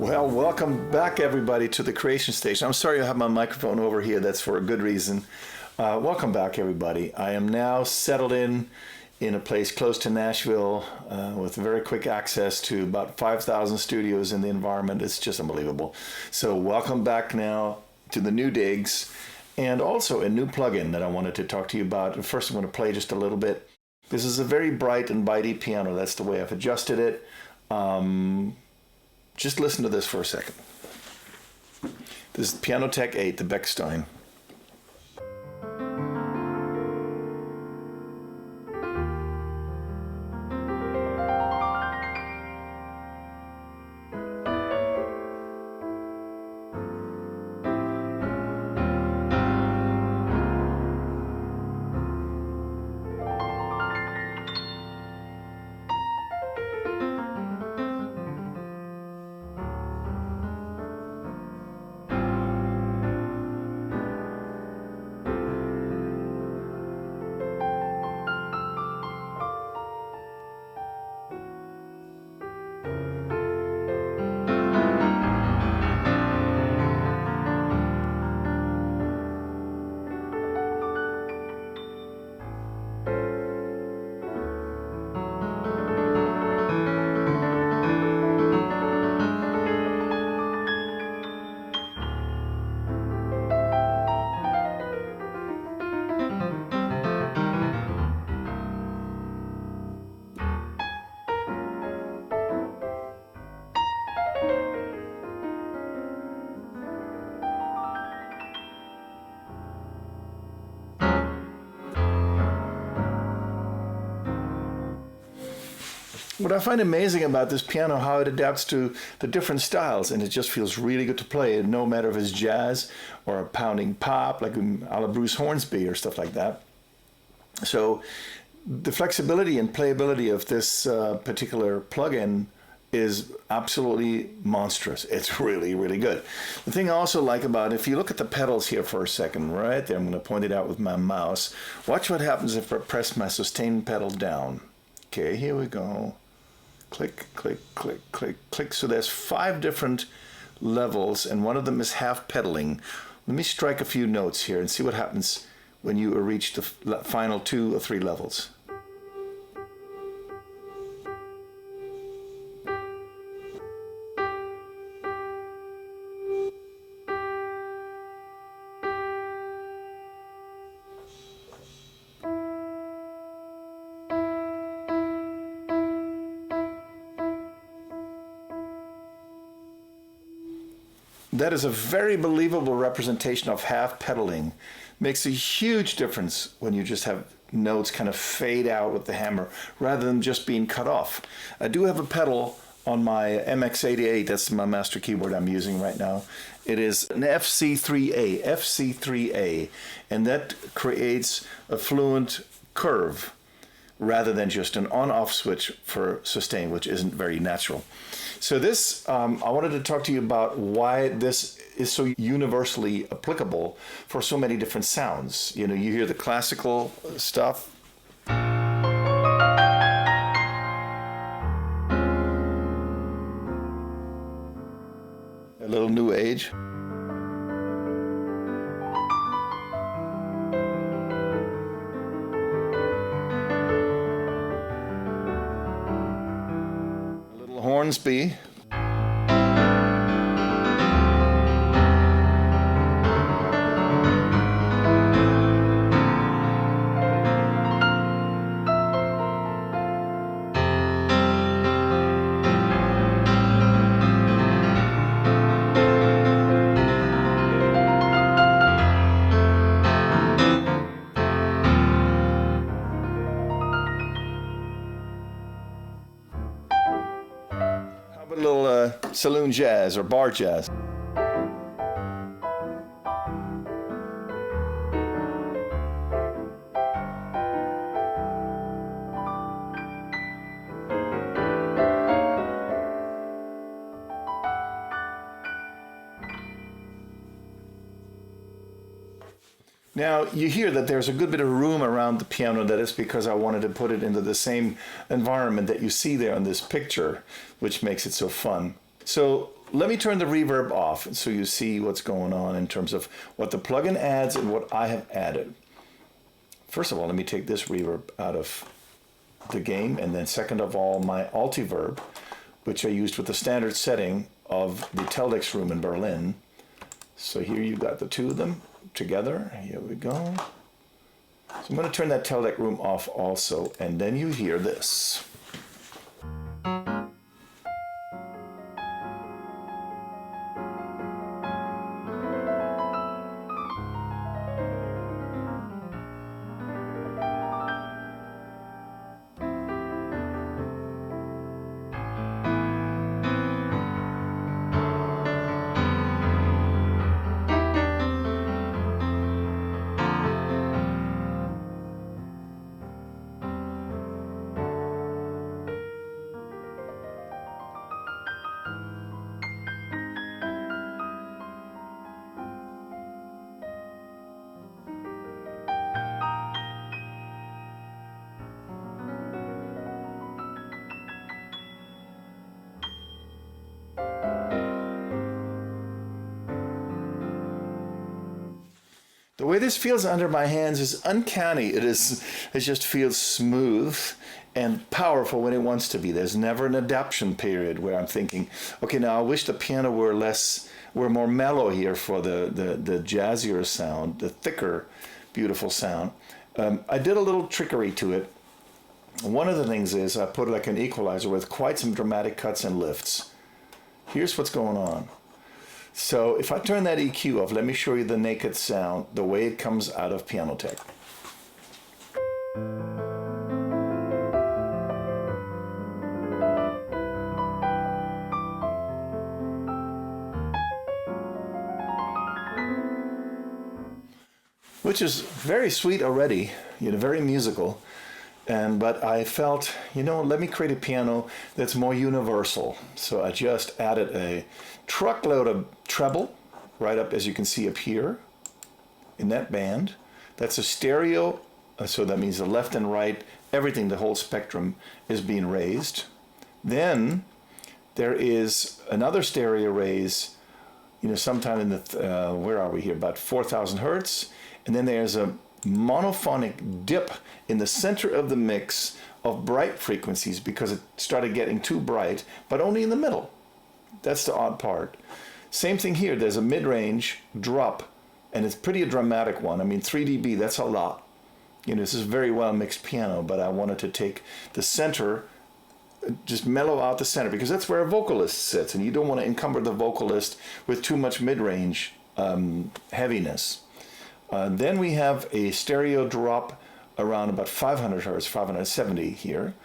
Well, welcome back everybody to the Creation Station. I'm sorry I have my microphone over here. That's for a good reason. Welcome back everybody. I am now settled in a place close to Nashville with very quick access to about 5,000 studios in the environment. It's just unbelievable. So welcome back now to the new digs and also a new plugin that I wanted to talk to you about. First, I'm going to play just a little bit. This is a very bright and bitey piano. That's the way I've adjusted it. Just listen to this for a second. This is PianoTeq 8, the BECHSTEIN. What I find amazing about this piano, how it adapts to the different styles, and it just feels really good to play, no matter if it's jazz or a pounding pop, like a la Bruce Hornsby or stuff like that. So the flexibility and playability of this particular plugin is absolutely monstrous. It's really, really good. The thing I also like about it, if you look at the pedals here for a second, right there, I'm going to point it out with my mouse. Watch what happens if I press my sustain pedal down. Okay, here we go. Click, click, click, click, click. So there's 5 different levels, and one of them is half pedaling. Let me strike a few notes here and see what happens when you reach the final 2 or 3 levels. That is a very believable representation of half pedaling. Makes a huge difference when you just have notes kind of fade out with the hammer rather than just being cut off. I do have a pedal on my MX88, that's my master keyboard I'm using right now. It is an FC3A, and that creates a fluent curve rather than just an on-off switch for sustain, which isn't very natural. So this, I wanted to talk to you about why this is so universally applicable for so many different sounds. You know, you hear the classical stuff. A little new age. Hornsby. A little saloon jazz or bar jazz. Now you hear that there's a good bit of room around the piano. That is because I wanted to put it into the same environment that you see there in this picture, which makes it so fun. So let me turn the reverb off so you see what's going on in terms of what the plugin adds and what I have added. First of all, let me take this reverb out of the game, and then second of all, my Altiverb, which I used with the standard setting of the Teldex room in Berlin. So here you got the two of them together. Here we go. So I'm going to turn that Teldex room off also, and then you hear this. The way this feels under my hands is uncanny. It just feels smooth and powerful when it wants to be. There's never an adaptation period where I'm thinking, okay, now I wish the piano were more mellow here for the jazzier sound, the thicker, beautiful sound. I did a little trickery to it. One of the things is I put like an equalizer with quite some dramatic cuts and lifts. Here's what's going on. So if I turn that EQ off, let me show you the naked sound, the way it comes out of PianoTeq. Which is very sweet already, very musical. But I felt, let me create a piano that's more universal. So I just added a truckload of treble, right up as you can see up here in that band. That's a stereo, so that means the left and right, everything, the whole spectrum is being raised. Then there is another stereo raise, sometime in the, where are we here, about 4,000 hertz. And then there's a monophonic dip in the center of the mix of bright frequencies because it started getting too bright, but only in the middle. That's the odd part. Same thing here. There's a mid-range drop, and it's pretty a dramatic one. I mean, 3 dB, that's a lot. This is a very well mixed piano, but I wanted to take the center, just mellow out the center, because that's where a vocalist sits, and you don't want to encumber the vocalist with too much mid-range heaviness. Then we have a stereo drop around about 500 hertz, 570 here,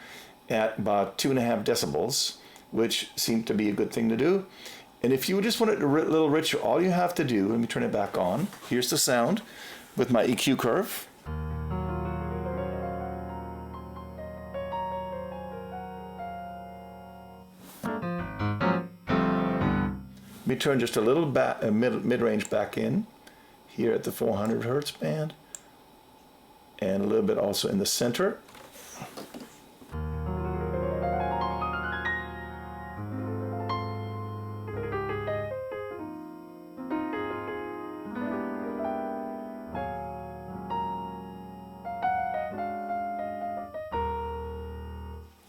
at about 2.5 decibels, which seemed to be a good thing to do. And if you just want it a little richer, all you have to do, let me turn it back on. Here's the sound with my EQ curve. Let me turn just a little mid-range back in here at the 400 hertz band, and a little bit also in the center.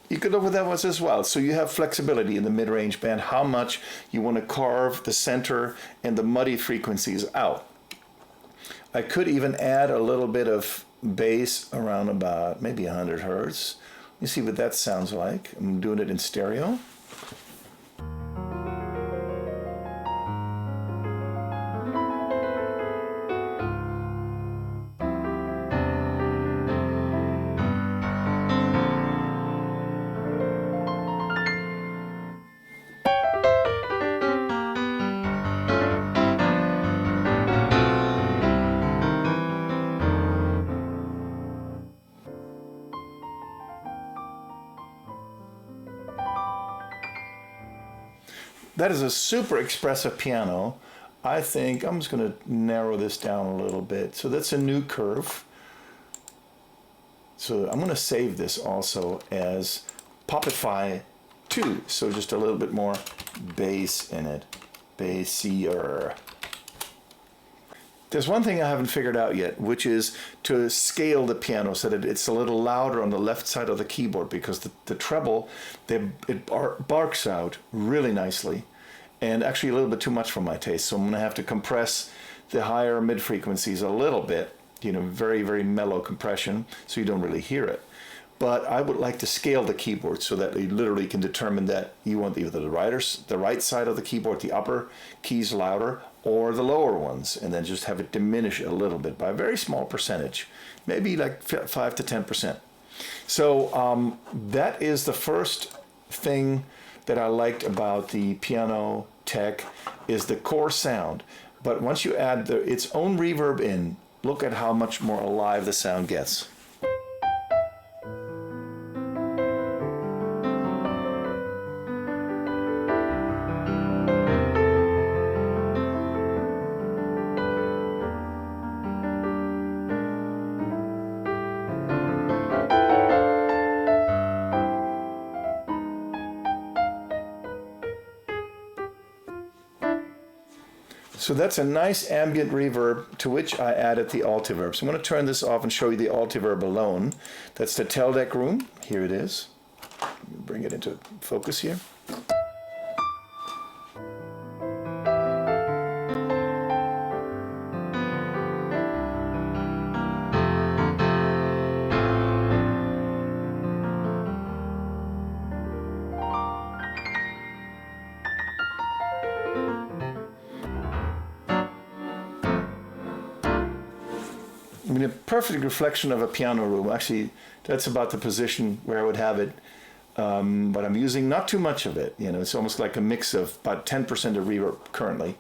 You could look at that once as well. So you have flexibility in the mid-range band, how much you want to carve the center and the muddy frequencies out. I could even add a little bit of bass around about maybe 100 hertz. You see what that sounds like. I'm doing it in stereo. That is a super expressive piano. I think I'm just going to narrow this down a little bit. So that's a new curve. So I'm going to save this also as Popify 2. So just a little bit more bass in it. Bassier. There's one thing I haven't figured out yet, which is to scale the piano so that it's a little louder on the left side of the keyboard, because the treble, it barks out really nicely, and actually a little bit too much for my taste. So I'm going to have to compress the higher mid frequencies a little bit, you know, very, very mellow compression, so you don't really hear it. But I would like to scale the keyboard so that you literally can determine that you want either the right side of the keyboard, the upper keys louder, or the lower ones, and then just have it diminish a little bit by a very small percentage, maybe like 5 to 10%. So that is the first thing that I liked about the PianoTeq, is the core sound. But once you add its own reverb in, look at how much more alive the sound gets. So that's a nice ambient reverb, to which I added the altiverb. So I'm going to turn this off and show you the altiverb alone. That's the tail deck room. Here it is. Bring it into focus here. I mean, a perfect reflection of a piano room. Actually, that's about the position where I would have it. But I'm using not too much of it. You know, it's almost like a mix of about 10% of reverb currently.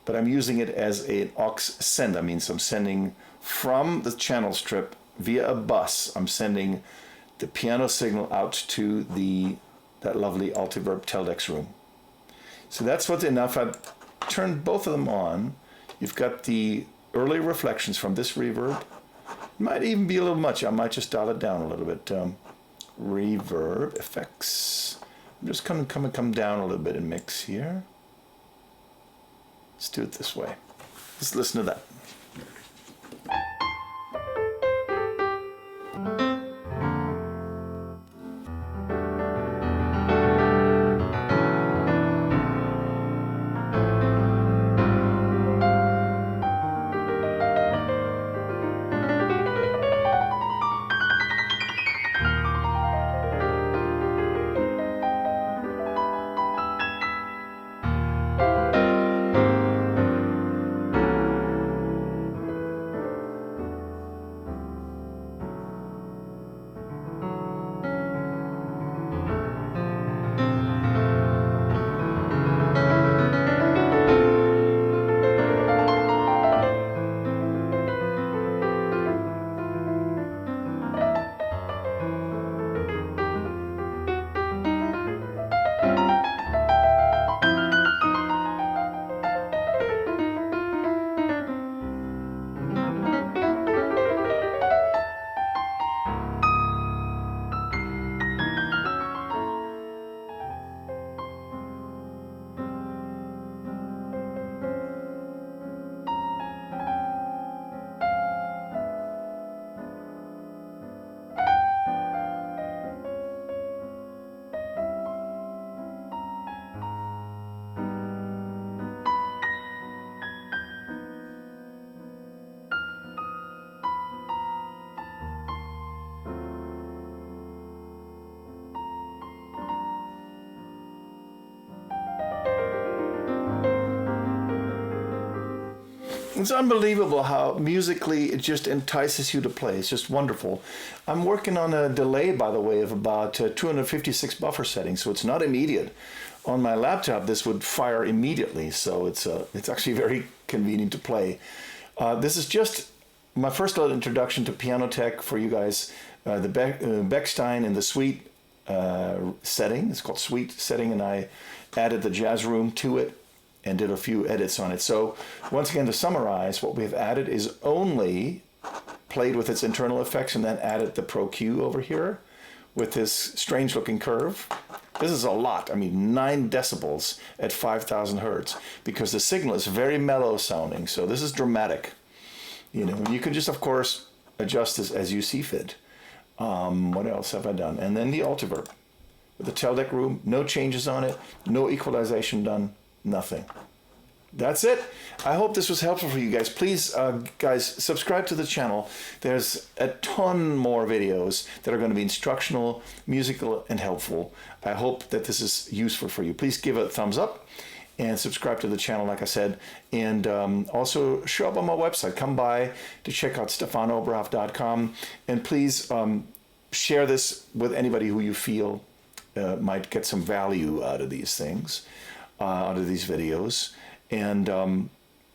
But I'm using it as an aux send. I mean, so I'm sending from the channel strip via a bus. I'm sending the piano signal out to that lovely altiverb tail decks room. So that's what's enough. I've turned both of them on. You've got the early reflections from this reverb. It might even be a little much. I might just dial it down a little bit. Reverb effects. I'm just going to come down a little bit and mix here. Let's do it this way. Let's listen to that. It's unbelievable how musically it just entices you to play. It's just wonderful. I'm working on a delay, by the way, of about 256 buffer settings, so it's not immediate. On my laptop, this would fire immediately, so it's actually very convenient to play. This is just my first little introduction to PianoTeq for you guys. The BECHSTEIN in the suite setting. It's called suite setting, and I added the jazz room to it and did a few edits on it. So once again, to summarize, what we've added is only played with its internal effects and then added the Pro Q over here with this strange looking curve. This is a lot. I mean, 9 decibels at 5,000 hertz because the signal is very mellow sounding. So this is dramatic. You know, you can just, of course, adjust this as you see fit. What else have I done? And then the Reverb with the tail deck room, no changes on it, no equalization done, nothing. That's it. I hope this was helpful for you guys. Please, guys, subscribe to the channel. There's a ton more videos that are going to be instructional, musical, and helpful. I hope that this is useful for you. Please give it a thumbs up and subscribe to the channel, like I said. And also show up on my website. Come by to check out stephanoberhoff.com. And please share this with anybody who you feel might get some value out of these things, out of these videos. And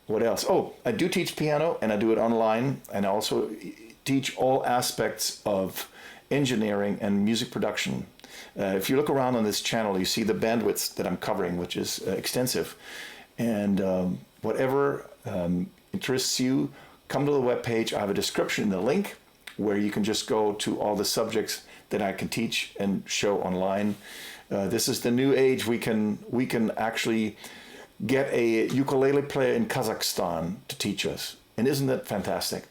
what else? Oh, I do teach piano, and I do it online. And I also teach all aspects of engineering and music production. If you look around on this channel, you see the bandwidth that I'm covering, which is extensive. And whatever interests you, come to the webpage. I have a description in the link where you can just go to all the subjects that I can teach and show online. This is the new age. We can actually get a ukulele player in Kazakhstan to teach us. And isn't that fantastic?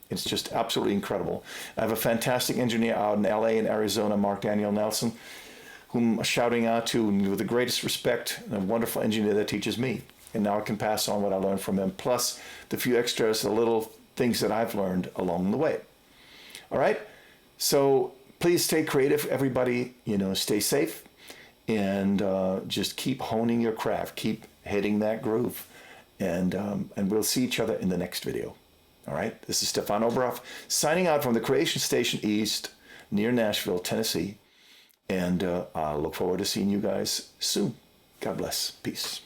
It's just absolutely incredible. I have a fantastic engineer out in LA and Arizona, Mark Daniel Nelson, whom I'm shouting out to with the greatest respect, and a wonderful engineer that teaches me. And now I can pass on what I learned from him, plus the few extras, the little things that I've learned along the way. All right? So please stay creative, everybody. You know, stay safe, and just keep honing your craft. Keep hitting that groove, and we'll see each other in the next video. All right, this is Stephan Oberhoff signing out from the Creation Station East near Nashville, Tennessee, and I look forward to seeing you guys soon. God bless. Peace.